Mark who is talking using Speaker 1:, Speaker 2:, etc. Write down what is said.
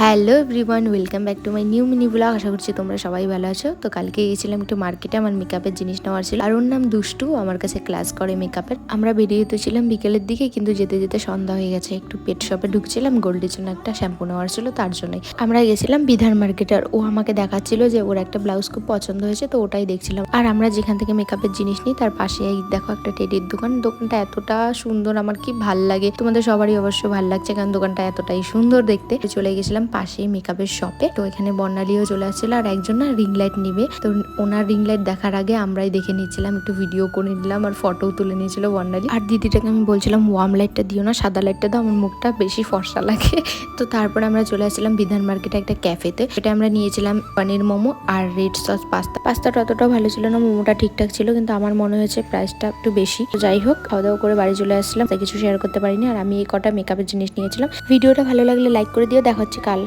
Speaker 1: Hello everyone, welcome back to my new mini blog. আশা করছি তোমরা সবাই ভালো আছো। তো কালকে গিয়েছিলাম একটু মার্কেটে, আমার মেকআপের জিনিস নেওয়ার ছিল। আর ওর নাম দুষ্টু, আমার কাছে ক্লাস করে মেকআপের। আমরা বেরিয়ে যেতেছিলাম বিকেলের দিকে, কিন্তু যেতে যেতে সন্ধ্যা হয়ে গেছে। একটু পেট শপে ঢুকছিলাম, গোল্ডের জন্য একটা শ্যাম্পু নেওয়ার ছিল, তার জন্যই আমরা গেছিলাম বিধান মার্কেটে। আর ও আমাকে দেখাচ্ছিল যে ওর একটা ব্লাউজ খুব পছন্দ হয়েছে, তো ওটাই দেখছিলাম। আর আমরা যেখান থেকে মেকআপের জিনিস নিই তার পাশে দেখো একটা টেডির দোকান। দোকানটা এতটা সুন্দর, আমার কি ভাল লাগে। তোমাদের সবারই অবশ্য ভাল লাগছে, কারণ দোকানটা এতটাই সুন্দর দেখতে। চলে গেছিলাম পাশেই মেকআপের শপে। তো এখানে বর্ণালীও চলে আসছিল, আর একজন না রিং লাইট নিবে। তো ওনার রিং লাইট দেখার আগে আমরাই দেখে নিচ্ছিলাম, একটু ভিডিও করে নিলাম আর ফটো তুলে নিয়েছিল বর্ণালী। আর দিদিটাকে আমি বলছিলাম ওয়ার্ম লাইটটা দিও না, সাদা লাইটটা দাও, আমার মুখটা বেশি ফর্সা লাগে। তো তারপরে আমরা চলে আসছিলাম বিধান মার্কেটে একটা ক্যাফেতে। এটা আমরা নিয়েছিলাম পনির মোমো আর রেড সস পাস্তাটা অতটাও ভালো ছিল না, মোমোটা ঠিকঠাক ছিল, কিন্তু আমার মনে হয়েছে প্রাইসটা একটু বেশি। যাই হোক, খাওয়া দাওয়া করে বাড়ি চলে আসছিলাম, তাই কিছু শেয়ার করতে পারিনি। আর আমি এই কটা মেকআপের জিনিস নিয়েছিলাম। ভিডিওটা ভালো লাগলে লাইক করে দিও। দেখা হচ্ছে কাল